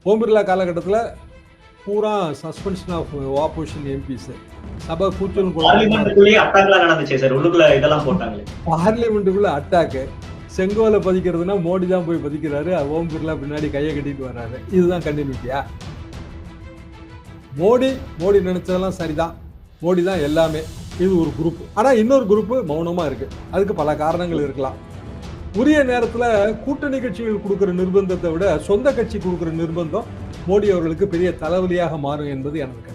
ஓம் பிர்லா காலகட்டத்தில் பூரா suspension of opposition MPs, சபை கூச்சல் பார்லிமெண்ட்டுக்குள்ள அட்டாக்கு, செங்கோலை பதிக்கிறதுனா மோடி தான் போய் பதிக்கிறாரு, ஓம் பிர்லா பின்னாடி கையை கட்டிட்டு வர்றாரு. இதுதான் கண்டினியூட்டியா? மோடி நினைச்சதெல்லாம் சரிதான், மோடி தான் எல்லாமே, இது ஒரு குரூப். ஆனா இன்னொரு குரூப் மௌனமா இருக்கு. அதுக்கு பல காரணங்கள் இருக்கலாம். உரிய நேரத்துல கூட்டணி கட்சிகள் கொடுக்கிற நிர்பந்தத்தை விட சொந்த கட்சி கொடுக்கிற நிர்பந்தம் மோடி அவர்களுக்கு பெரிய தலைவலியாக மாறும் என்பது எனக்கு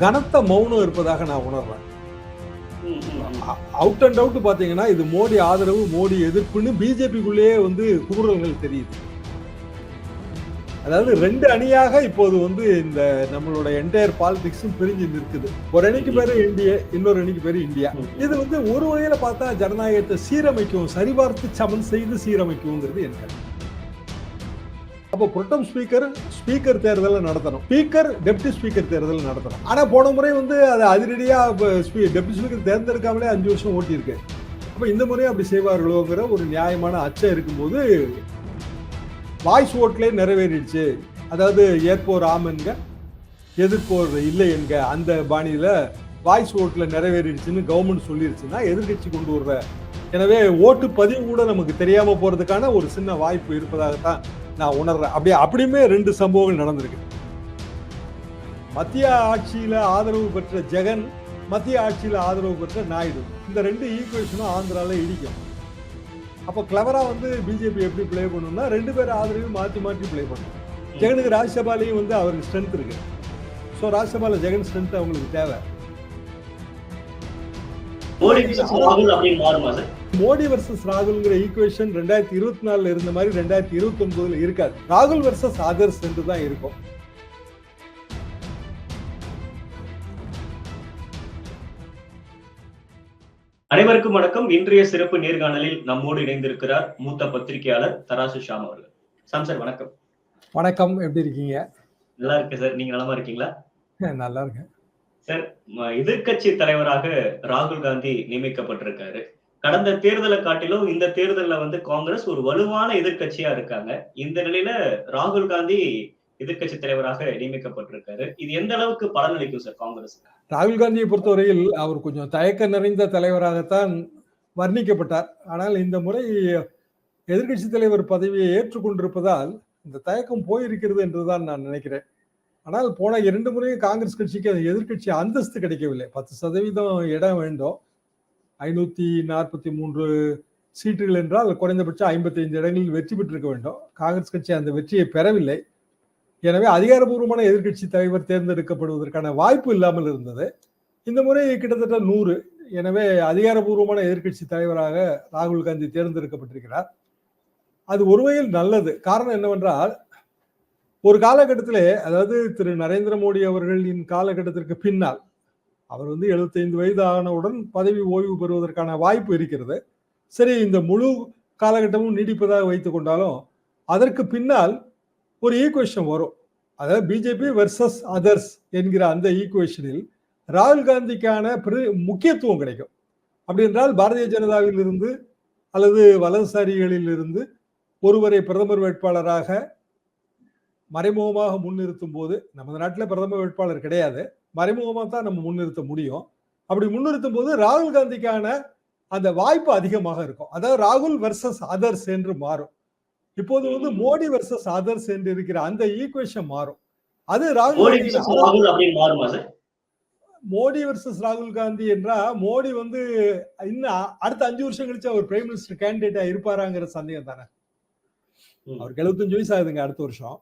கனத்த மௌனம் இருப்பதாக நான் உணர்றேன். அவுட் அண்ட் அவுட் பாத்தீங்கன்னா இது மோடி ஆதரவு, மோடி எதிர்ப்புன்னு பிஜேபிக்குள்ளேயே குமுறல்கள் தெரியுது. அதாவது ரெண்டு அணியாக இப்போது இந்த நம்மளோட என்டையர் பாலிடிக்ஸும் பிரிஞ்சு நிற்குது. ஒரு அணிக்கு பேரு இந்தியா, இன்னொரு அணிக்கு பேரு இந்தியா. இது ஒரு வகையில பார்த்தா ஜனநாயகத்தை சீரமைக்கும், சரிபார்த்து சமன் செய்து சீரமைக்கும்ங்கிறது எனக்கு. அப்போ புரோட்டம் ஸ்பீக்கர் தேர்தலை நடத்தணும், ஸ்பீக்கர் டெப்டி ஸ்பீக்கர் தேர்தல் நடத்தணும். ஆனா போன முறை அது அதிரடியா டெப்டி ஸ்பீக்கர் தேர்ந்தெடுக்காமலே 5 வருஷம் ஓட்டி இருக்கு. அப்ப இந்த முறையும் அப்படி செய்வார்களோங்கிற ஒரு நியாயமான அச்சம் இருக்கும்போது வாய்ஸ் ஓட்லேயே நிறைவேறிடுச்சு. அதாவது ஏற்போர் ஆம் என்க, எதிர்ப்போர் இல்லை என்க, அந்த பாணியில வாய்ஸ் ஓட்ல நிறைவேறிடுச்சுன்னு கவர்மெண்ட் சொல்லிருச்சுன்னா எதிர்கட்சி கொண்டு வர்ற, எனவே ஓட்டு பதிவு கூட நமக்கு தெரியாம போறதுக்கான ஒரு சின்ன வாய்ப்பு இருப்பதாகத்தான் நான் உணர்றேன். அப்படியுமே 2 சம்பவங்கள் நடந்திருக்கு. மத்திய ஆட்சியில ஆதரவு பெற்ற ஜெகன், மத்திய ஆட்சியில ஆதரவு பெற்ற நாயுடு, இந்த 2 ஈக்குவேஷனும் ஆந்திரால இடிக்கும். அப்போ கிளவரா பிஜேபி எப்படி பிளே பண்ணணும்னா 2 பேர் ஆதரவையும் மாற்றி மாற்றி பிளே பண்ணணும். ஜெகனுக்கு ராஜ்யசபாலையும் அவருக்கு ஸ்ட்ரென்த் இருக்கு. ஸோ ராஜ்யசபால ஜெகன் ஸ்ட்ரென்த் அவங்களுக்கு தேவை. மோடி வர்சஸ் ராகுல்ங்கிற ஈக்குவேஷன் 2024 இருந்த மாதிரி 2029 இருக்காது. ராகுல் வர்சஸ் அதர்ஸ் என்று தான் இருக்கும். அனைவருக்கும் வணக்கம். இன்றைய சிறப்பு நேர்காணலில் நம்மோடு இணைந்திருக்கிறார் மூத்த பத்திரிகையாளர் தராசு ஷாம் அவர்கள். சாம் சார் வணக்கம். வணக்கம், எப்படி இருக்கீங்க? நல்லா இருக்கேன் சார், நீங்க நலமா இருக்கீங்களா? நல்லா இருக்கேன் சார். எதிர்கட்சி தலைவராக ராகுல் காந்தி நியமிக்கப்பட்டிருக்காரு. கடந்த தேர்தலை காட்டிலும் இந்த தேர்தலில் காங்கிரஸ் ஒரு வலுவான எதிர்கட்சியா இருக்காங்க. இந்த நிலையில ராகுல் காந்தி எதிர்கட்சி தலைவராக நியமிக்கப்பட்டிருக்காரு. இது எந்த அளவுக்கு பலனளிக்கும் சார் காங்கிரஸ்? ராகுல் காந்தியை பொறுத்தவரையில் அவர் கொஞ்சம் தயக்க நிறைந்த தலைவராகத்தான் வர்ணிக்கப்பட்டார். ஆனால் இந்த முறை எதிர்கட்சி தலைவர் பதவியை ஏற்றுக்கொண்டிருப்பதால் இந்த தயக்கம் போயிருக்கிறது என்றுதான் நான் நினைக்கிறேன். ஆனால் போன 2 முறையும் காங்கிரஸ் கட்சிக்கு எதிர்கட்சி அந்தஸ்து கிடைக்கவில்லை. 10% இடம் வேண்டும். 543 சீட்டுகள் என்றால் குறைந்தபட்சம் 55 இடங்களில் வெற்றி பெற்றிருக்க வேண்டும். காங்கிரஸ் கட்சி அந்த வெற்றியை பெறவில்லை. எனவே அதிகாரபூர்வமான எதிர்கட்சி தலைவர் தேர்ந்தெடுக்கப்படுவதற்கான வாய்ப்பு இல்லாமல் இருந்தது. இந்த முறை கிட்டத்தட்ட 100. எனவே அதிகாரபூர்வமான எதிர்கட்சி தலைவராக ராகுல் காந்தி தேர்ந்தெடுக்கப்பட்டிருக்கிறார். அது ஒரு வகையில் நல்லது. காரணம் என்னவென்றால், ஒரு காலகட்டத்திலே, அதாவது திரு நரேந்திர மோடி அவர்களின் காலகட்டத்திற்கு பின்னால், அவர் 75 வயது ஆனவுடன் பதவி ஓய்வு பெறுவதற்கான வாய்ப்பு இருக்கிறது. சரி, இந்த முழு காலகட்டமும் நீடிப்பதாக வைத்துக் கொண்டாலும் அதற்கு பின்னால் ஒரு ஈக்குவேஷன் வரும். அதாவது பிஜேபி வெர்சஸ் அதர்ஸ் என்கிற அந்த ஈக்குவேஷனில் ராகுல் காந்திக்கான முக்கியத்துவம் கிடைக்கும். அப்படி என்றால் பாரதிய ஜனதாவில் இருந்து அல்லது வலதுசாரிகளில் இருந்து ஒருவரை பிரதமர் வேட்பாளராக மறைமுகமாக முன்னிறுத்தும் போது, நமது நாட்டில் பிரதமர் வேட்பாளர் கிடையாது, மறைமுகமாக தான் நம்ம முன்னிறுத்த முடியும். அப்படி முன்னிறுத்தும் போது ராகுல் காந்திக்கான அந்த வாய்ப்பு அதிகமாக இருக்கும். அதாவது ராகுல் வெர்சஸ் அதர்ஸ் என்று மாறும். இப்போது மோடி வெர்சஸ் அதர்ஸ் என்று இருக்கிற அந்த ஈக்குவேஷன் மாறும். அது மோடி வெர்சஸ் ராகுல் காந்தி என்றா, மோடி இன்னும் அடுத்த 5 வருஷம் கழிச்சு அவர் பிரைம் மினிஸ்டர் கேண்டிடேட்டா இருப்பாராங்கிற சந்தேகம் தானே. அவருக்கு 75 வயசு ஆகுதுங்க அடுத்த வருஷம்.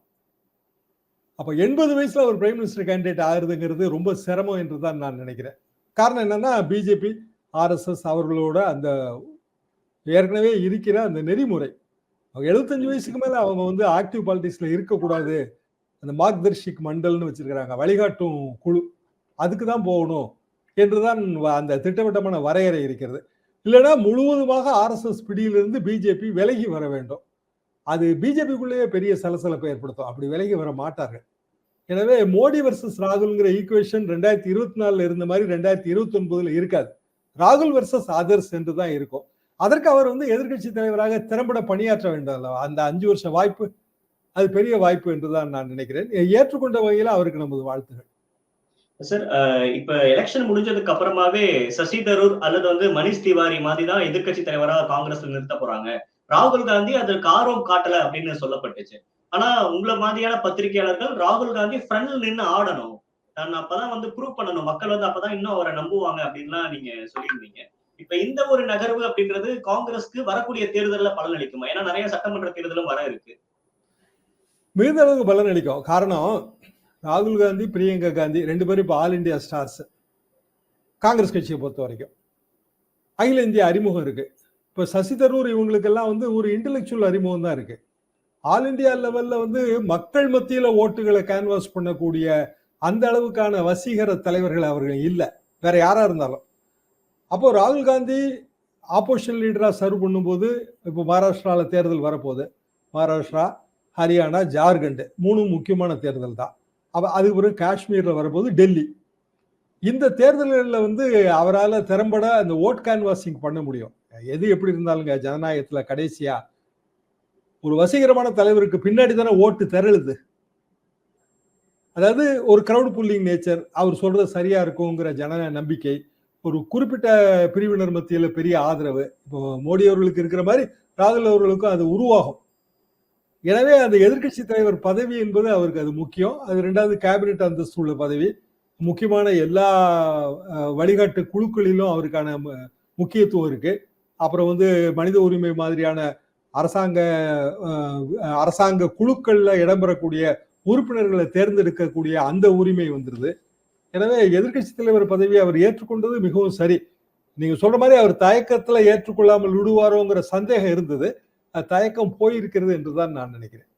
அப்ப 80 வயசுல அவர் பிரைம் மினிஸ்டர் கேண்டிடேட் ஆகுதுங்கிறது ரொம்ப சிரமம் என்று தான் நான் நினைக்கிறேன். காரணம் என்னன்னா, பிஜேபி RSS அவர்களோட அந்த ஏற்கனவே இருக்கிற அந்த நெறிமுறை, 75 வயசுக்கு மேல அவங்க ஆக்டிவ் பாலிடிக்ஸ்ல இருக்கக்கூடாது. அந்த மார்க்தர்ஷிக் மண்டல்னு வச்சிருக்கிறாங்க, வழிகாட்டும் குழு, அதுக்கு தான் போகணும் என்றுதான் அந்த திட்டவட்டமான வரையறை இருக்கிறது. இல்லைன்னா முழுவதுமாக RSS பிடியிலிருந்து பிஜேபி விலகி வர வேண்டும். அது பிஜேபிக்குள்ளேயே பெரிய சலசலப்பை ஏற்படுத்தும். அப்படி விலகி வர மாட்டார்கள். எனவே மோடி வெர்சஸ் ராகுல்ங்கிற ஈக்குவேஷன் 2024 இருந்த மாதிரி 2029 இருக்காது. ராகுல் வெர்சஸ் அதர்ஸ் என்று தான் இருக்கும். அதற்கு அவர் எதிர்கட்சி தலைவராக திறம்பட பணியாற்ற வேண்டும் அல்லவா? அந்த 5 வருஷ வாய்ப்பு அது பெரிய வாய்ப்பு என்றுதான் நான் நினைக்கிறேன். ஏற்றுக்கொண்ட வகையில் அவருக்கு நமது வாழ்த்துகள். சார், இப்ப எலக்ஷன் முடிஞ்சதுக்கு அப்புறமாவே சசி தரூர் அல்லது மனிஷ் திவாரி மாதிரி தான் எதிர்க்கட்சி தலைவரா காங்கிரஸ்ல நிறுத்த போறாங்க. ராகுல் காந்தி அதற்கு ஆர்வம் காட்டல அப்படின்னு சொல்லப்பட்டுச்சு. ஆனா உங்கள மாதிரியான பத்திரிகையாளர்கள் ராகுல் காந்தி ஃப்ரண்ட்ல நின்னு ஆடணும். நான் அப்பதான் ப்ரூவ் பண்ணணும். மக்கள் அப்பதான் இன்னும் அவரை நம்புவாங்க அப்படின்லாம் நீங்க சொல்லியிருந்தீங்க. இப்ப இந்த ஒரு நகர்வு அப்படின்றது காங்கிரஸ்க்கு வரக்கூடிய தேர்தல்ல பலனளிக்குமா? ஏன்னா நிறைய சட்டமன்ற தேர்தலும் வர இருக்கு. மிகுந்த அளவுக்கு பலன் அளிக்கும். காரணம், ராகுல் காந்தி, பிரியங்கா காந்தி 2 பேரும் இப்போ ஆல் இந்தியா ஸ்டார்ஸ். காங்கிரஸ் கட்சியை பொறுத்த வரைக்கும் அகில இந்திய அறிமுகம் இருக்கு. இப்போ சசி தரூர் இவங்களுக்கெல்லாம் ஒரு இன்டெலெக்சுவல் அறிமுகம் தான் இருக்கு. ஆல் இந்தியா லெவல்ல மக்கள் மத்தியில ஓட்டுகளை கேன்வாஸ் பண்ணக்கூடிய அந்த அளவுக்கான வசீகர தலைவர்கள் அவர்கள் இல்லை, வேற யாரா இருந்தாலும். அப்போ ராகுல் காந்தி ஆப்போசிஷன் லீடரா சர்வ் பண்ணும்போது, இப்போ மகாராஷ்டிரால தேர்தல் வரப்போகுது. மகாராஷ்டிரா, ஹரியானா, ஜார்க்கண்ட் 3 முக்கியமான தேர்தல் தான். அதுக்கு பிறகு காஷ்மீர்ல வரப்போது, டெல்லி. இந்த தேர்தல்களில் அவரால் திறம்பட அந்த ஓட் கேன்வாசிங் பண்ண முடியும். எது எப்படி இருந்தாலுங்க, ஜனநாயகத்துல கடைசியா ஒரு வசீகரமான தலைவருக்கு பின்னாடி தானே ஓட்டு திரளுது. அதாவது ஒரு கிரவுட் புல்லிங் நேச்சர், அவர் சொல்றது சரியா இருக்குங்கிற ஜன நம்பிக்கை, ஒரு குறிப்பிட்ட பிரிவினர் மத்தியில் பெரிய ஆதரவு. இப்போ மோடி அவர்களுக்கு இருக்கிற மாதிரி ராகுல் அவர்களுக்கும் அது உருவாகும். எனவே அந்த எதிர்கட்சி தலைவர் பதவி என்பது அவருக்கு அது முக்கியம். அது 2வது கேபினெட் அந்தஸ்து உள்ள பதவி. முக்கியமான எல்லா வழிகாட்டு குழுக்களிலும் அவருக்கான முக்கியத்துவம் இருக்கு. அப்புறம் மனித உரிமை மாதிரியான அரசாங்க குழுக்கள்ல இடம்பெறக்கூடிய உறுப்பினர்களை தேர்ந்தெடுக்கக்கூடிய அந்த உரிமை வந்துருது. எனவே எதிர்கட்சி தலைவர் பதவியை அவர் ஏற்றுக்கொண்டது மிகவும் சரி. நீங்க சொல்ற மாதிரி அவர் தயக்கத்துல ஏற்றுக்கொள்ளாமல் விடுவாரோங்கிற சந்தேகம் இருந்தது. தயக்கம் போயிருக்கிறது என்றுதான் நான் நினைக்கிறேன்.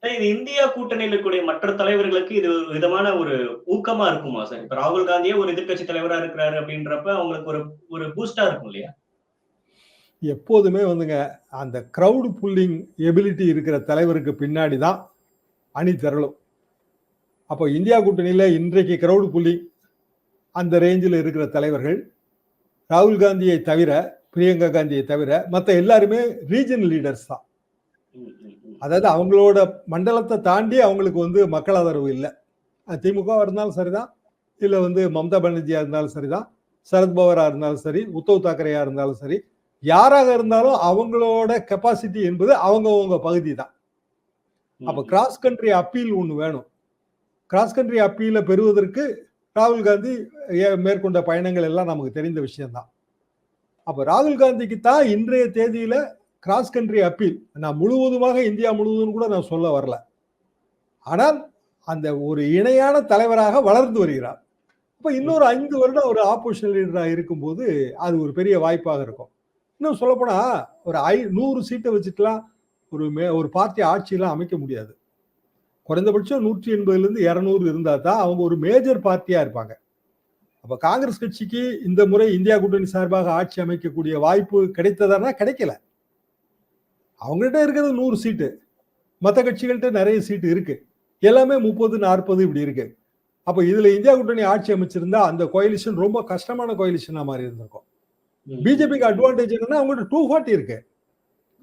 இது இந்தியா கூட்டணியில் இருக்கக்கூடிய மற்ற தலைவர்களுக்கு இது ஒரு விதமான ஒரு ஊக்கமா இருக்குமா சார்? இப்ப ராகுல் காந்தியே ஒரு எதிர்கட்சி தலைவரா இருக்கிறாரு அப்படின்றப்ப அவங்களுக்கு ஒரு பூஸ்டா இருக்கும் இல்லையா? எப்போதுமே அந்த கிரவுட் புல்லிங் எபிலிட்டி இருக்கிற தலைவருக்கு பின்னாடி தான் அணி திரளும். அப்போ இந்தியா கூட்டணியில இன்றைக்கு கிரவுட் புல்லிங் அந்த ரேஞ்சில் இருக்கிற தலைவர்கள் ராகுல் காந்தியை தவிர, பிரியங்கா காந்தியை தவிர மற்ற எல்லாருமே ரீஜனல் லீடர்ஸ் தான். அதாவது அவங்களோட மண்டலத்தை தாண்டி அவங்களுக்கு மக்கள் ஆதரவு இல்லை. திமுக இருந்தாலும் சரிதான், இல்லை மம்தா பானர்ஜியா இருந்தாலும் சரிதான், சரத்பவாரா இருந்தாலும் சரி, உத்தவ் தாக்கரேயா இருந்தாலும் சரி, யாராக இருந்தாலும் அவங்களோட கெப்பாசிட்டி என்பது அவங்கவுங்க பகுதி தான். அப்ப கிராஸ் கண்ட்ரி அப்பீல் ஒன்று வேணும். கிராஸ் கண்ட்ரி அப்பீல பெறுவதற்கு ராகுல் காந்தி மேற்கொண்ட பயணங்கள் எல்லாம் நமக்கு தெரிந்த விஷயம்தான். அப்ப ராகுல் காந்திக்கு தான் இன்றைய தேதியில கிராஸ் கண்ட்ரி அப்பீல், நான் முழுவதுமாக இந்தியா முழுவதும் கூட நான் சொல்ல வரல, ஆனால் அந்த ஒரு இணையான தலைவராக வளர்ந்து வருகிறார். அப்ப இன்னொரு 5 வருடம் ஒரு ஆப்போசிஷன் லீடராக இருக்கும்போது அது ஒரு பெரிய வாய்ப்பாக இருக்கும். இன்னும் சொல்லப்போனா ஒரு 100 சீட்டை வச்சுக்கலாம் ஒரு பார்ட்டி ஆட்சியெல்லாம் அமைக்க முடியாது. குறைந்தபட்சம் 180 200 இருந்தா தான் அவங்க ஒரு மேஜர் பார்ட்டியா இருப்பாங்க. அப்ப காங்கிரஸ் கட்சிக்கு இந்த முறை இந்தியா கூட்டணி சார்பாக ஆட்சி அமைக்கக்கூடிய வாய்ப்பு கிடைத்ததா? கிடைக்கல. அவங்கள்ட்ட இருக்கிறது 100 சீட்டு, மற்ற கட்சிகள்கிட்ட நிறைய சீட்டு இருக்கு, எல்லாமே 30 40 இப்படி இருக்கு. அப்ப இதுல இந்தியா கூட்டணி ஆட்சி அமைச்சிருந்தா அந்த கோயிலிஷன் ரொம்ப கஷ்டமான கோயிலிஷனா மாறி இருந்திருக்கும். பிஜேபிக்கு அட்வான்டேஜ் என்னன்னா அவங்கள்ட்ட 240 இருக்கு.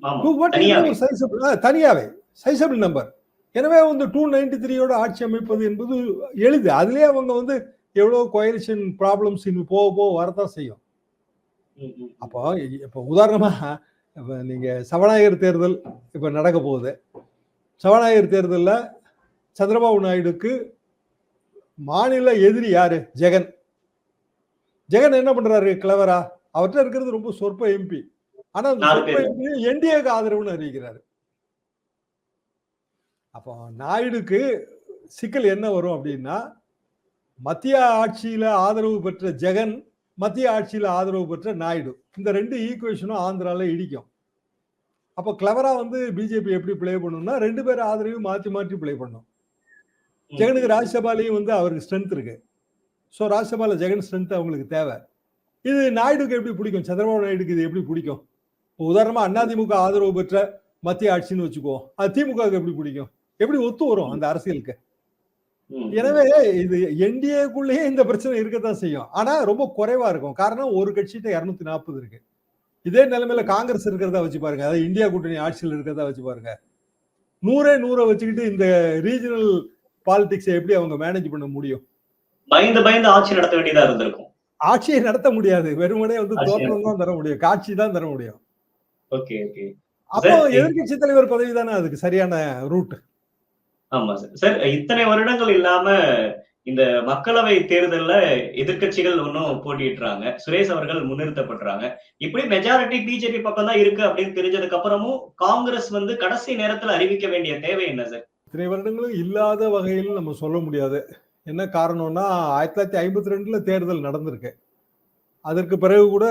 240 தனியாவே சைசபிள் நம்பர். எனவே 293யோட ஆட்சி அமைப்பது என்பது எளிது. அதுலயே அவங்க எவ்வளவு கோயலிஷன் ப்ராப்ளம்ஸ் போக போக வரதான் செய்யும். அப்போ இப்ப உதாரணமா நீங்க சபாநாயகர் தேர்தல் இப்ப நடக்க போகுது. சபாநாயகர் தேர்தலில் சந்திரபாபு நாயுடுக்கு மாநில எதிரி யாரு? ஜெகன். ஜெகன் என்ன பண்றாரு கிளவரா? அவர்கிட்ட இருக்கிறது ரொம்ப சொற்ப எம்பி. ஆனா அந்த சொற்ப எம்பி என்டிஏக்கு ஆதரவுன்னு அறிவிக்கிறாரு. அப்போ நாயுடுக்கு சிக்கல் என்ன வரும் அப்படின்னா, மத்திய ஆட்சியில ஆதரவு பெற்ற ஜெகன், மத்திய ஆட்சியில ஆதரவு பெற்ற நாயுடு, இந்த 2 ஈக்குவேஷனும் ஆந்திரால இடிக்கும். அப்போ கிளவரா பிஜேபி எப்படி பிளே பண்ணணும்னா 2 பேர் ஆதரவையும் மாற்றி மாற்றி பிளே பண்ணும். ஜெகனுக்கு ராஜ்யசபாலையும் அவருக்கு ஸ்ட்ரென்த் இருக்கு. ஸோ ராஜ்யசபால ஜெகன் ஸ்ட்ரென்த் அவங்களுக்கு தேவை. இது நாயுடுக்கு எப்படி பிடிக்கும்? சந்திரபாபு நாயுடுக்கு இது எப்படி பிடிக்கும்? உதாரணமா அதிமுக ஆதரவு பெற்ற மத்திய ஆட்சின்னு வச்சுக்குவோம், அது திமுகவுக்கு எப்படி பிடிக்கும்? எப்படி ஒத்து வரும் அந்த அரசியலுக்கு? எனவே இது என்டிஏக்குள்ளேயே இந்த பிரச்சனை இருக்கத்தான் செய்யும். ஆனா ரொம்ப குறைவா இருக்கும். காரணம், ஒரு கட்சிகிட்ட 240 இருக்கு. இதே நிலைமையில காங்கிரஸ் இருக்கிறதா வச்சு பாருங்க, அதாவது இந்தியா கூட்டணி ஆட்சியில் இருக்கிறதா வச்சு பாருங்க. 100 வச்சுக்கிட்டு இந்த ரீஜனல் பாலிடிக்ஸை எப்படி அவங்க மேனேஜ் பண்ண முடியும்? பயந்து பயந்து ஆட்சி நடத்த வேண்டியதா இருந்திருக்கும். ஆட்சியை நடத்த முடியாது. வெறுமனே ஆட்சி தோற்றம் தான் தர முடியும். காட்சி தான் தர முடியும். Okay, okay. அப்போ சார் எதிர்க்கட்சி தலைவர் பதவி தானே அதுக்கு சரியான ரூட். ஆமா சார். சார் இத்தனை வருடங்கள் இல்லாம இந்த மக்களவை தேர்தல்ல எதிர்க்கட்சிகள் இன்னும் போட்டியிடுறாங்க. சுரேஷ் அவர்கள் முன்னிறுத்தப்படுறாங்க. இப்படி மெஜாரிட்டி பிஜேபி பக்கம் தான் இருக்கு அப்படின்னு தெரிஞ்சதுக்கு அப்புறமும் காங்கிரஸ் வந்து கடைசி நேரத்துல அறிவிக்க வேண்டிய தேவை என்ன சார்? இத்தனை வருடங்களும் இல்லாத வகையில் நம்ம சொல்ல முடியாது. என்ன காரணம்னா 1952ல தேர்தல் நடந்திருக்கு. அதற்கு பிறகு கூட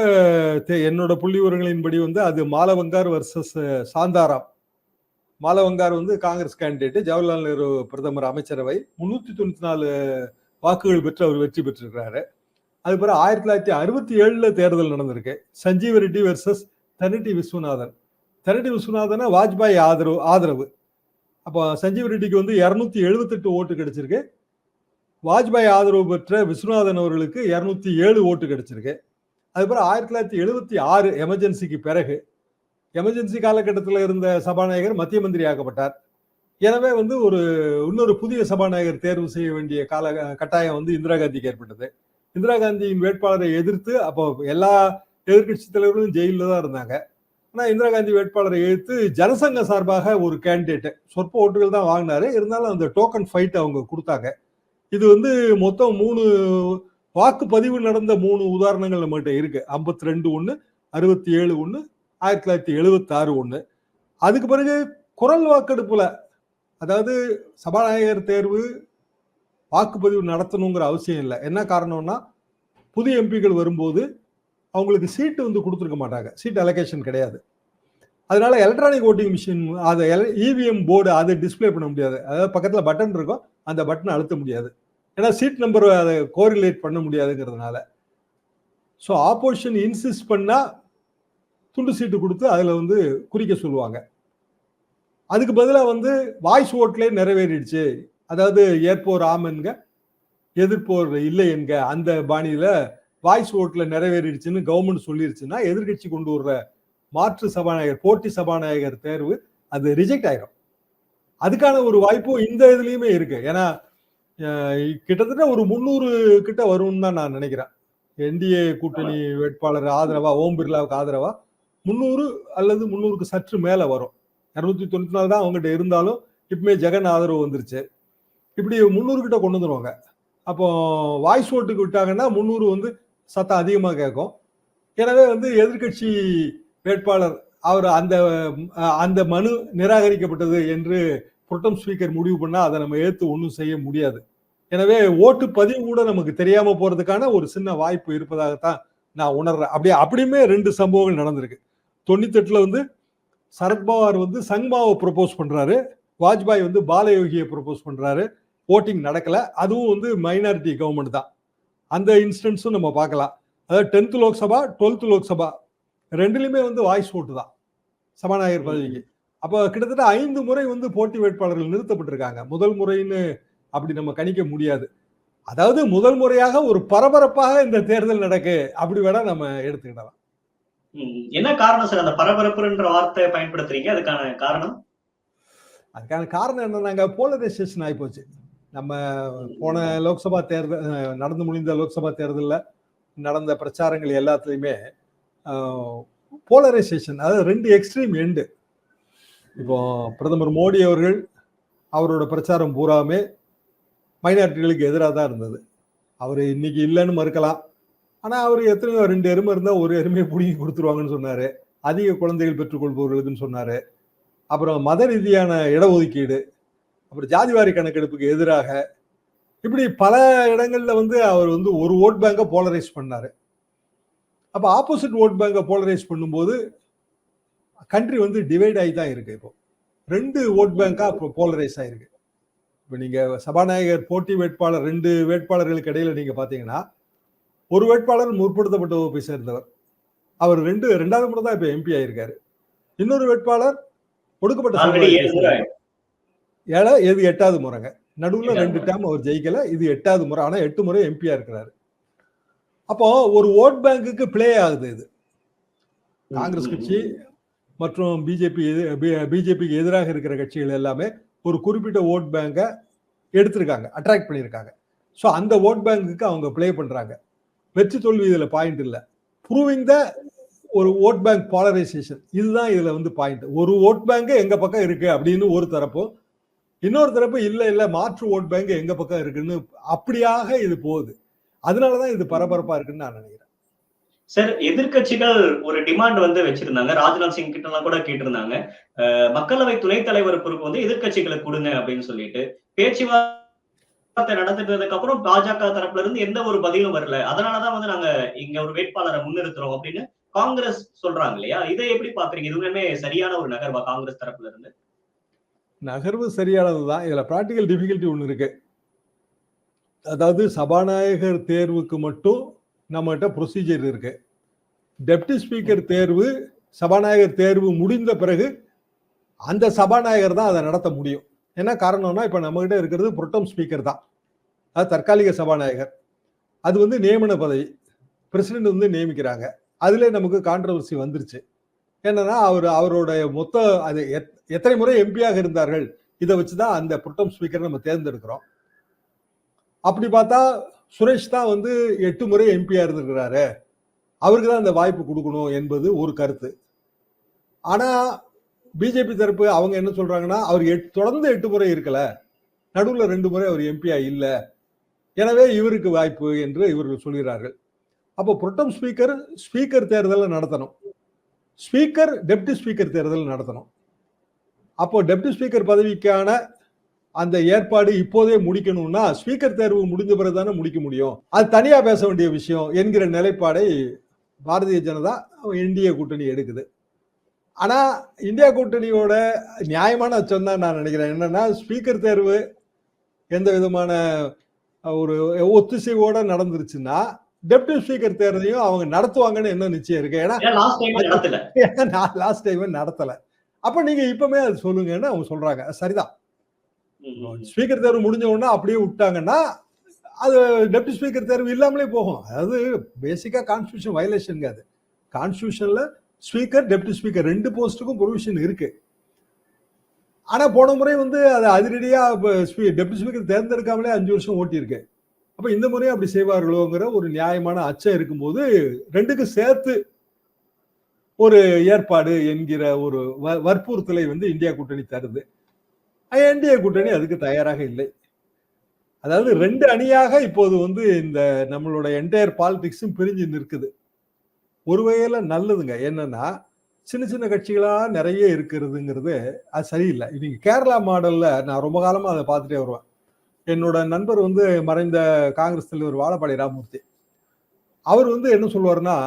என்னோட புள்ளி விவரங்களின்படி வந்து அது மாலவங்கார் வர்சஸ் சாந்தாராம். மாலவங்கார் வந்து காங்கிரஸ் கேண்டிடேட், ஜவஹர்லால் நேரு பிரதமர் அமைச்சரவை 394 வாக்குகள் பெற்று அவர் வெற்றி பெற்றிருக்கிறாரு. அது பிறகு 1967ல தேர்தல் நடந்திருக்கு. சஞ்சீவ ரெட்டி வர்சஸ் தென்னட்டி விஸ்வநாதன். தென்னட்டி விஸ்வநாதனா வாஜ்பாய் ஆதரவு. அப்போ சஞ்சீவ ரெட்டிக்கு வந்து 278 ஓட்டு கிடைச்சிருக்கு. வாஜ்பாய் ஆதரவு பெற்ற விஸ்வநாதன் அவர்களுக்கு 207 ஓட்டு கிடைச்சிருக்கு. அதுக்கப்புறம் 1976 எமர்ஜென்சிக்கு பிறகு, எமர்ஜென்சி காலகட்டத்தில் இருந்த சபாநாயகர் மத்திய மந்திரி ஆக்கப்பட்டார். எனவே வந்து இன்னொரு புதிய சபாநாயகர் தேர்வு செய்ய வேண்டிய கட்டாயம் வந்து இந்திரா காந்திக்கு ஏற்பட்டது. இந்திரா காந்தியின் வேட்பாளரை எதிர்த்து அப்போ எல்லா எதிர்கட்சி தலைவர்களும் ஜெயிலில் தான் இருந்தாங்க. ஆனால் இந்திரா காந்தி வேட்பாளரை எதிர்த்து ஜனசங்க சார்பாக ஒரு கேண்டிடேட் சொற்ப ஓட்டுகள் தான் வாங்கினாரு. இருந்தாலும் அந்த டோக்கன் ஃபைட் அவங்க கொடுத்தாங்க. இது வந்து மொத்தம் 3 வாக்குப்பதிவு நடந்த 3 உதாரணங்கள் நம்மகிட்ட இருக்கு. 52 ஒன்று, 67 ஒன்று, 1976 ஒன்று. அதுக்கு பிறகு குரல் வாக்கெடுப்புல, அதாவது சபாநாயகர் தேர்வு வாக்குப்பதிவு நடத்தணுங்கிற அவசியம் இல்லை. என்ன காரணம்னா புதிய எம்பிக்கள் வரும்போது அவங்களுக்கு சீட்டு வந்து கொடுத்துருக்க மாட்டாங்க. சீட் அலோகேஷன் கிடையாது. அதனால எலக்ட்ரானிக் ஓட்டிங் மிஷின், அதை இவிஎம் போர்டு அதை டிஸ்பிளே பண்ண முடியாது. அதாவது பக்கத்தில் பட்டன் இருக்கும், அந்த பட்டனை அழுத்த முடியாது. ஏன்னா சீட் நம்பர் அதை கோரிலேட் பண்ண முடியாதுங்கிறதுனால. ஸோ ஆப்போசிஷன் இன்சிஸ்ட் பண்ணா துண்டு சீட்டு கொடுத்து அதில் வந்து குறிக்க சொல்லுவாங்க. அதுக்கு பதிலாக வந்து வாய்ஸ் ஓட்லேயே நிறைவேறிடுச்சு. அதாவது ஏற்போர் ஆம் என்க, எதிர்ப்போர் இல்லை என்க, அந்த பாணியில வாய்ஸ் ஓட்ல நிறைவேறிடுச்சுன்னு கவர்மெண்ட் சொல்லிருச்சுன்னா எதிர்கட்சி கொண்டு வர்ற மாற்று சபாநாயகர், போட்டி சபாநாயகர் தேர்வு அது ரிஜெக்ட் ஆயிடும். அதுக்கான ஒரு வாய்ப்பும் இந்த இதுலயுமே இருக்கு. ஏன்னா கிட்டத்தட்ட ஒரு 300 கிட்ட வரும்னு தான் நான் நினைக்கிறேன். என்டிஏ கூட்டணி வேட்பாளர் ஆதரவா, ஓம் பிர்லாவுக்கு ஆதரவா 300 அல்லது 300க்கு சற்று மேல வரும். 294 தான் அவங்ககிட்ட இருந்தாலும் இப்பவுமே ஜெகன் ஆதரவு வந்துருச்சு. இப்படி 300 கிட்ட கொண்டு வந்துருவாங்க. அப்போ வாய்ஸ் ஓட்டுக்கு விட்டாங்கன்னா 300 வந்து சத்தம் அதிகமாக கேட்கும். எனவே வந்து எதிர்கட்சி வேட்பாளர் அவர் அந்த மனு நிராகரிக்கப்பட்டது என்று புரோட்டம் ஸ்பீக்கர் முடிவு பண்ணா அதை நம்ம ஏற்று ஒன்றும் செய்ய முடியாது. எனவே ஓட்டு பதிவு கூட நமக்கு தெரியாம போறதுக்கான ஒரு சின்ன வாய்ப்பு இருப்பதாகத்தான் நான் உணர்றேன். அப்படியுமே 2 சம்பவங்கள் நடந்திருக்கு. 98ல வந்து சரத்பவார் வந்து சங்மாவை ப்ரொபோஸ் பண்றாரு, வாஜ்பாய் வந்து பாலயோகியை ப்ரொபோஸ் பண்றாரு. ஓட்டிங் நடக்கல. அதுவும் வந்து மைனாரிட்டி கவர்மெண்ட் தான். அந்த இன்ஸ்டன்ஸும் நம்ம பார்க்கலாம். அதாவது 10th லோக்சபா, 12th லோக்சபா ரெண்டுலையுமே வந்து வாய்ஸ் ஓட்டு தான் சபாநாயகர் பதவிக்கு. அப்போ கிட்டத்தட்ட 5 முறை வந்து போட்டி வேட்பாளர்கள் நிறுத்தப்பட்டிருக்காங்க. முதல் முறைன்னு அப்படி நம்ம கணிக்க முடியாது. அதாவது முதல் முறையாக ஒரு பரபரப்பாக இந்த தேர்தல் நடக்கு, அப்படி வேணா நம்ம எடுத்துக்கிடலாம். என்ன காரணம் சார் அந்த பரபரப்புன்ற வார்த்தையை பயன்படுத்துறீங்க? அதுக்கான காரணம் என்னன்னாங்க, போலரைசேஷன் ஆகி போச்சு. நம்ம போன லோக்சபா தேர்தல், நடந்து முடிந்த லோக்சபா தேர்தலில் நடந்த பிரச்சாரங்கள் எல்லாத்துலேயுமே போலரைசேஷன், அதாவது 2 எக்ஸ்ட்ரீம் எண்டு. இப்போ பிரதமர் மோடி அவர்கள் அவரோட பிரச்சாரம் பூராமே மைனாரிட்டிகளுக்கு எதிராக தான் இருந்தது. அவர் இன்னைக்கு இல்லைன்னு மறுக்கலாம். ஆனால் அவர் எத்தனையோ 2 எருமை இருந்தால் ஒரு எருமையை பிடிங்கி கொடுத்துருவாங்கன்னு சொன்னார். அதிக குழந்தைகள் பெற்றுக்கொள்பவர்களுக்குன்னு சொன்னார். அப்புறம் மத ரீதியான இடஒதுக்கீடு, அப்புறம் ஜாதிவாரி கணக்கெடுப்புக்கு எதிராக, இப்படி பல இடங்கள்ல வந்து அவர் வந்து ஒரு ஓட் பேங்கை போலரைஸ் பண்ணாரு. அப்ப ஆப்போசிட் ஓட் பேங்கை போலரைஸ் பண்ணும்போது கண்ட்ரி வந்து டிவைட் ஆகி தான் இருக்கு. இப்போ 2 ஓட் பேங்கா போலரைஸ் ஆயிருக்கு. இப்போ நீங்க சபாநாயகர் போட்டி வேட்பாளர் 2 வேட்பாளர்களுக்கு இடையில நீங்க பாத்தீங்கன்னா, ஒரு வேட்பாளர் முற்படுத்தப்பட்ட வகுப்பை சேர்ந்தவர், அவர் 2வது முறை தான் இப்ப எம்பி ஆயிருக்காரு. இன்னொரு வேட்பாளர் ஒடுக்கப்பட்ட ஏழை, எது 8வது முறைங்க. நடுவுல 2 டேர்ம் அவர் ஜெயிக்கல, இது 8வது முறை. ஆனா 8 முறை எம்பியா இருக்கிறாரு. அப்போ ஒரு ஓட் பேங்குக்கு பிளே ஆகுது இது. காங்கிரஸ் கட்சி மற்றும் பிஜேபிக்கு எதிராக இருக்கிற கட்சிகள் எல்லாமே ஒரு குறிப்பிட்ட ஓட் பேங்கை எடுத்திருக்காங்க, அட்ராக்ட் பண்ணியிருக்காங்க. ஸோ அந்த ஓட் பேங்குக்கு அவங்க பிளே பண்றாங்க. வெற்றி தோல்வி இதுல பாயிண்ட் இல்லை. ப்ரூவிங் த ஒரு ஓட் பேங்க் பாலரைசேஷன், இதுதான் இதுல வந்து பாயிண்ட். ஒரு ஓட் பேங்க் எங்க பக்கம் இருக்கு அப்படின்னு ஒரு தரப்பும், இன்னொரு தரப்பு இல்ல மாற்று ஓட் பேங்க் எங்க பக்கம் இருக்குன்னு அப்படியாக இது போகுது. அதனாலதான் இது பரபரப்பா இருக்குன்னு நான் நினைக்கிறேன். சார், எதிர்க்கட்சிகள் ஒரு டிமாண்ட் வந்து வச்சிருந்தாங்க. ராஜ்நாத் சிங் கிட்ட எல்லாம் கூட கேட்டிருந்தாங்க. மக்களவை துணைத் தலைவர் பொறுப்பு வந்து எதிர்க்கட்சிகளுக்கு கொடுங்க அப்படின்னு சொல்லிட்டு. பேச்சுவார்த்தை நடந்துட்டதுக்கு அப்புறம் பாஜக தரப்புல இருந்து எந்த ஒரு பதிலும் வரல. அதனாலதான் வந்து நாங்க இங்க ஒரு வேட்பாளரை முன்னிறுத்துறோம் அப்படின்னு காங்கிரஸ் சொல்றாங்க இல்லையா? இதை எப்படி பாக்குறீங்க? இதுவுமே சரியான ஒரு நகர்வா காங்கிரஸ் தரப்புல இருந்து? நகர்வு சரியானதுதான். இதுல பிராக்டிகல் டிஃபிகல்ட்டி ஒண்ணு இருக்கு. அதாவது சபாநாயகர் தேர்வுக்கு மட்டும் நம்மகிட்ட ப்ரொசீஜர் இருக்கு. டெப்டி ஸ்பீக்கர் தேர்வு, சபாநாயகர் தேர்வு முடிந்த பிறகு அந்த சபாநாயகர் தான் அதை நடத்த முடியும். என்ன காரணம்னா, இப்ப நம்ம கிட்ட இருக்கிறது புரோட்டம் ஸ்பீக்கர் தான், அது தற்காலிக சபாநாயகர். அது வந்து நியமன பதவி, பிரசிடென்ட் வந்து நியமிக்கிறாங்க. அதுல நமக்கு கான்ட்ரவர்சி வந்துருச்சு. என்னன்னா, அவரோட மொத்த அது எத்தனை முறை எம்பியாக இருந்தார்கள், இதை வச்சுதான் அந்த புரோட்டம் ஸ்பீக்கர் நம்ம தேர்ந்தெடுக்கிறோம். அப்படி பார்த்தா சுரேஷ் தான் வந்து 8 முறை எம்பியா இருந்திருக்கிறாரு, அவருக்கு தான் அந்த வாய்ப்பு கொடுக்கணும் என்பது ஒரு கருத்து. ஆனா பிஜேபி தரப்பு அவங்க என்ன சொல்றாங்கன்னா, அவர் தொடர்ந்து 8 முறை இருக்கல, நடுவில் 2 முறை அவர் எம்பியா இல்ல, எனவே இவருக்கு வாய்ப்பு என்று இவர்கள் சொல்கிறார்கள். அப்போ புரோட்டம் ஸ்பீக்கர் தேர்தலை நடத்தணும், ஸ்பீக்கர் டெப்டி ஸ்பீக்கர் தேர்தல் நடத்தணும். அப்போ டெப்டி ஸ்பீக்கர் பதவிக்கான அந்த ஏற்பாடு இப்போதே முடிக்கணும்னா ஸ்பீக்கர் தேர்வு முடிஞ்ச பிறகுதானே முடிக்க முடியும். அது தனியா பேச வேண்டிய விஷயம் என்கிற நிலைப்பாடை பாரதிய ஜனதா இந்திய கூட்டணி எடுக்குது. ஆனா இந்தியா கூட்டணியோட நியாயமான அச்சம் தான் நான் நினைக்கிறேன். என்னன்னா, ஸ்பீக்கர் தேர்வு எந்த விதமான ஒரு ஒத்திசைவோட நடந்துருச்சுன்னா டெப்டி ஸ்பீக்கர் தேர்தலையும் அவங்க நடத்துவாங்கன்னு என்ன நிச்சயம் இருக்கு? ஏன்னா லாஸ்ட் டைம் நடத்தல. அப்ப நீங்க இப்பவுமே அது சொல்லுங்கன்னு அவங்க சொல்றாங்க. சரிதான். ஸ்பீக்கர் தேர்வு முடிஞ்ச உடனே அப்படியே விட்டாங்கன்னா அது டெப்டி ஸ்பீக்கர் தேர்வு இல்லாமலே போகும். அதாவது பேசிக்கா கான்ஸ்டிடியூஷன் வயலேஷன். அது கான்ஸ்டிடியூஷன்ல ஸ்பீக்கர் டெப்டி ஸ்பீக்கர் 2 போஸ்டுக்கும் ப்ரொவிஷன் இருக்கு. ஆனா போன முறை வந்து அது அதிரடியா டெப்டி ஸ்பீக்கர் தேர்ந்தெடுக்காமலே 5 வருஷம் ஓட்டி இருக்கு. அப்ப இந்த முறையும் அப்படி செய்வார்களோங்கிற ஒரு நியாயமான அச்சம் இருக்கும்போது 2க்கும் சேர்த்து ஒரு ஏற்பாடு என்கிற ஒரு வற்புறுத்தலை வந்து இந்தியா கூட்டணி தருது. என்டிஏ கூட்டணி அதுக்கு தயாராக இல்லை. அதாவது 2 அணியாக இப்போது வந்து இந்த நம்மளோட என்டையர் பாலிடிக்ஸும் பிரிஞ்சு நிற்குது. ஒரு வகையில நல்லதுங்க. என்னன்னா, சின்ன சின்ன கட்சிகளா நிறைய இருக்கிறதுங்கிறது அது சரியில்லை. நீங்க கேரளா மாடல்ல நான் ரொம்ப காலமா அதை பார்த்துட்டே வருவேன். என்னோட நண்பர் வந்து மறைந்த காங்கிரஸ் தலைவர் வாழப்பாடி ராமமூர்த்தி, அவர் வந்து என்ன சொல்லுவாருன்னா,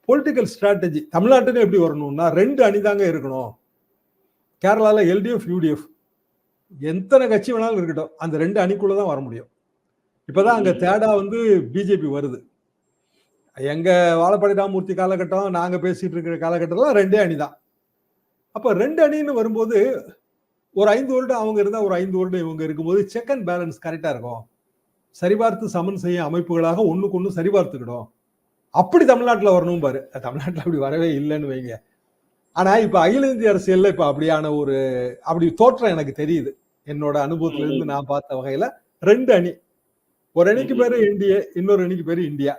பொலிட்டிக்கல் ஸ்ட்ராட்டஜி தமிழ்நாட்டுன்னு எப்படி வரணும்னா 2 அணி தாங்க இருக்கணும். கேரளால எல்டிஎஃப் யூடிஎஃப் எத்தனை கட்சி வேணாலும் இருக்கட்டும், அந்த 2 அணிக்குள்ளதான் வர முடியும். இப்பதான் அங்க தேடா வந்து பிஜேபி வருது. எங்க வாழப்பாடி ராமமூர்த்தி காலகட்டம், நாங்க பேசிட்டு இருக்கிற காலகட்டத்துல 2 அணிதான். அப்ப 2 அணின்னு வரும்போது ஒரு 5 வருடம் அவங்க இருந்தா ஒரு 5 வருடம் இவங்க இருக்கும்போது செக் அண்ட் பேலன்ஸ் கரெக்டா இருக்கும். சரிபார்த்து சமன் செய்ய அமைப்புகளாக ஒண்ணுக்கு ஒண்ணு சரிபார்த்துக்கிடும். அப்படி தமிழ்நாட்டுல வரணும் பாரு. தமிழ்நாட்டுல அப்படி வரவே இல்லைன்னு வைங்க. ஆனா இப்ப அகில இந்திய அரசியல்ல இப்ப அப்படி தோற்றம் எனக்கு தெரியுது. என்னோட அனுபவத்துல இருந்து நான் பார்த்த வகையில 2 அணி. ஒரு அணிக்கு பேரு என்டிஏ, இன்னொரு அணிக்கு பேரு இந்தியா.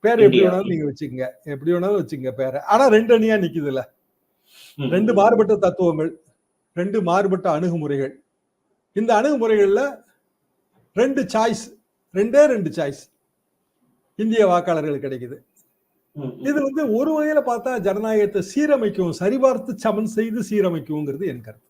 பேர் எப்படி வேணாலும் நீங்க வச்சுக்கங்க, எப்படி வேணாலும் வச்சுங்க பேரை. ஆனா 2 அணியா நிக்குதுல்ல. 2 மாறுபட்ட தத்துவங்கள், 2 மாறுபட்ட அணுகுமுறைகள். இந்த அணுகுமுறைகள்ல 2 சாய்ஸ், 2 சாய்ஸ் இந்திய வாக்காளர்கள் கிடைக்குது. இது வந்து ஒரு வகையில பார்த்தா ஜனநாயகத்தை சீரமைக்கும், சரிபார்த்து சமன் செய்து சீரமைக்கும்ங்கிறது என் கருத்து.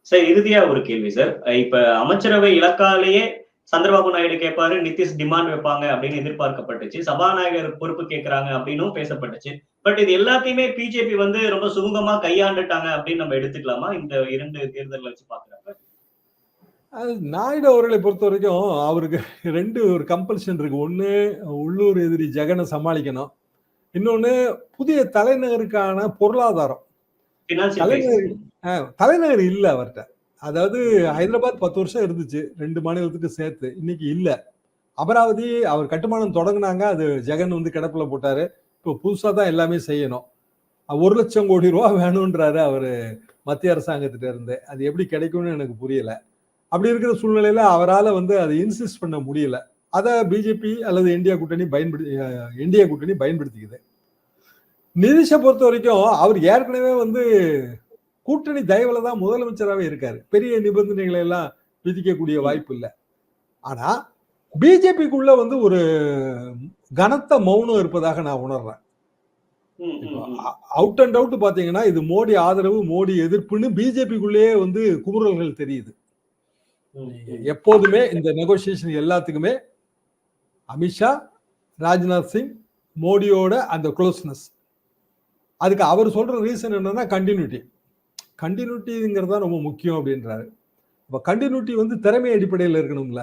சார், இறுதியா ஒரு கேள்வி சார். இப்ப அமைச்சரவை இலக்காலேயே சந்திரபாபு நாயுடு கேட்பாரு, நிதிஷ் டிமாண்ட் வைப்பாங்க அப்படின்னு எதிர்பார்க்கப்பட்டுச்சு. சபாநாயகர் பொறுப்பு கேட்கிறாங்க அப்படின்னும் பேசப்பட்டுச்சு. பட் இது எல்லாத்தையுமே பிஜேபி வந்து ரொம்ப சுமூகமா கையாண்டுட்டாங்க அப்படின்னு நம்ம எடுத்துக்கலாமா இந்த 2 தேர்தல் வச்சு பாக்குறப்ப? நாயுடு அவர்களை பொறுத்த வரைக்கும் அவருக்கு 2 ஒரு கம்பல்ஷன் இருக்கு. ஒண்ணு, உள்ளூர் எதிரி ஜெகனை சமாளிக்கணும். இன்னொன்னு, புதிய தலைநகருக்கான பொருளாதாரம். தலைநகர் இல்ல அவர்கிட்ட. அதாவது ஹைதராபாத் 10 வருஷம் இருந்துச்சு 2 மாநிலத்துக்கு சேர்த்து, இன்னைக்கு இல்ல. அமராவதி அவர் கட்டுமானம் தொடங்கினாங்க, அது ஜெகன் வந்து கிடப்புல போட்டாரு. இப்போ புதுசா தான் எல்லாமே செய்யணும். 1,00,000 கோடி ரூபா வேணும்ன்றாரு அவரு மத்திய அரசாங்கத்திட்ட இருந்து. அது எப்படி கிடைக்கும்னு எனக்கு புரியல. அப்படி இருக்கிற சூழ்நிலையில அவரால வந்து அதை இன்சிஸ்ட் பண்ண முடியல. அத பிஜேபி அல்லது என்டிஏ கூட்டணி பயன்படுத்திக்குது. நிதிஷ பொறுத்த வரைக்கும் அவர் ஏற்கனவே வந்து கூட்டணி தயவுல தான் முதலமைச்சராகவே இருக்காரு. பெரிய நிபந்தனைகளை எல்லாம் விதிக்கக்கூடிய வாய்ப்பு இல்லை. ஆனா பிஜேபிக்குள்ள வந்து ஒரு கனத்த மௌனம் இருப்பதாக நான் உணர்றேன். அவுட் அண்ட் அவுட் பாத்தீங்கன்னா இது மோடி ஆதரவு, மோடி எதிர்ப்புன்னு பிஜேபிக்குள்ளேயே வந்து குமுறல்கள் தெரியுது. எப்போதுமே இந்த நெகோசியேஷன் எல்லாத்துக்குமே அமித்ஷா, ராஜ்நாத் சிங், மோடியோட அந்த க்ளோஸ்னஸ். அதுக்கு அவர் சொல்ற ரீசன் என்னன்னா கண்டினியூட்டிங்கிறது தான் ரொம்ப முக்கியம் அப்படின்றாரு. அப்ப கண்டினியூட்டி வந்து திறமை அடிப்படையில் இருக்கணும்ல.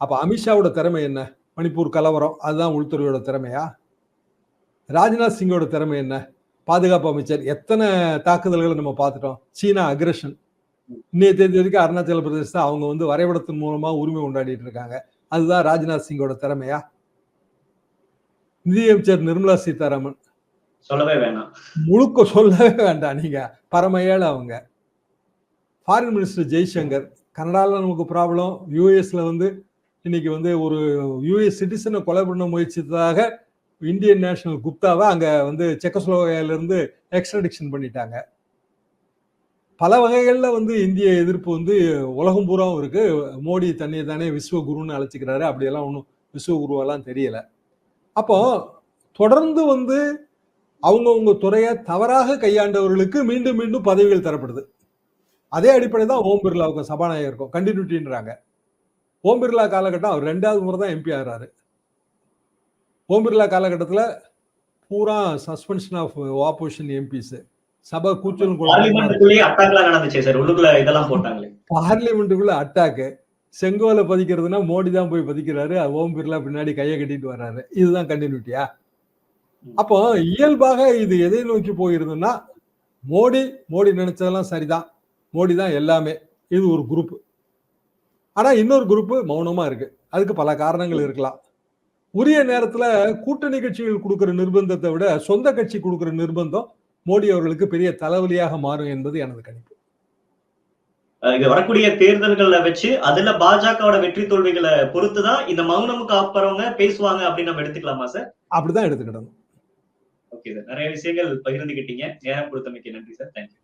அப்ப அமித்ஷாவோட திறமை என்ன? மணிப்பூர் கலவரம், அதுதான் உள்துறையோட திறமையா? ராஜ்நாத் சிங்கோட திறமை என்ன? பாதுகாப்பு அமைச்சர். எத்தனை தாக்குதல்களை நம்ம பார்த்துட்டோம். சீனா அக்ரஷன். இன்னைய தேதி வரைக்கும் அருணாச்சல பிரதேச அவங்க வந்து வரைபடத்தின் மூலமா உரிமை கொண்டாடிட்டு இருக்காங்க. அதுதான் ராஜ்நாத் சிங்கோட திறமையா? நிதியமைச்சர் நிர்மலா சீதாராமன் சொல்லவே வேணாம், முழுக்க சொல்லவே வேண்டாம். நீங்க பரம ஏழை அவங்க. ஃபாரின் மினிஸ்டர் ஜெய்சங்கர், கனடால நமக்கு ப்ராப்ளம். யூஎஸ்ல வந்து இன்னைக்கு வந்து ஒரு யூஎஸ் சிட்டிசனை கொலை பண்ண முயற்சித்ததாக இந்தியன் நேஷனல் குப்தாவை அங்க வந்து செக்கோஸ்லோவேக்கியால இருந்து எக்ஸ்ட்ரடிக்ஷன் பண்ணிட்டாங்க. பல வகைகள்ல வந்து இந்திய எதிர்ப்பு வந்து உலகம் பூராவும் இருக்கு. மோடி தன்னை தானே விஸ்வகுருன்னு அழைச்சிக்கிறாரு. அப்படியெல்லாம் ஒன்றும் விஸ்வகுருவெல்லாம் தெரியல. அப்போ தொடர்ந்து வந்து அவங்கவுங்க துறையை தவறாக கையாண்டவர்களுக்கு மீண்டும் மீண்டும் பதவிகள் தரப்படுது. அதே அடிப்படை தான் ஓம் பிர்லாவுக்கும் சபாநாயகருக்கும் கண்டினியூட்டின்றாங்க. ஓம் பிர்லா காலகட்டம் அவர் 2வது முறை தான் எம்பி ஆகிறாரு. ஓம் பிர்லா காலகட்டத்தில் பூரா சஸ்பென்ஷன் ஆஃப் ஆப்போசிஷன் எம்பிஸ், சபை கூச்சல் பார்லிமெண்ட்டுக்குள்ள அட்டாக்கு, செங்கோலை பதிக்கிறதுனா மோடி தான் போய் பதிக்கிறாரு. ஓம் பிர்லா பின்னாடி கையை கட்டிட்டு வர்றாரு. இதுதான் கண்டினியூட்டியா? அப்போ இயல்பாக இது எதை நோக்கி போயிருதுன்னா மோடி நினைச்சதெல்லாம் சரிதான், மோடி தான் எல்லாமே. இது ஒரு குரூப். ஆனா இன்னொரு குரூப் மௌனமா இருக்கு. அதுக்கு பல காரணங்கள் இருக்கலாம். உரிய நேரத்துல கூட்டணி கட்சிகள் கொடுக்கிற நிர்பந்தத்தை விட சொந்த கட்சி கொடுக்கிற நிர்பந்தம் மோடி அவர்களுக்கு பெரிய தலைவலியாக மாறும் என்பது எனது கணிப்பு. இது வரக்கூடிய தேர்தல்களை வச்சு அதுல பாஜகவோட வெற்றி தோல்விகளை பொறுத்துதான் இந்த மௌனமுக்கு அப்புறவங்க பேசுவாங்க அப்படின்னு நம்ம எடுத்துக்கலாமா சார்? அப்படிதான் எடுத்துக்கிடணும். ஓகே சார், நிறைய விஷயங்கள் பகிர்ந்துகிட்டீங்க. நேரம் கொடுத்தமைக்கு நன்றி சார். தேங்க்யூ.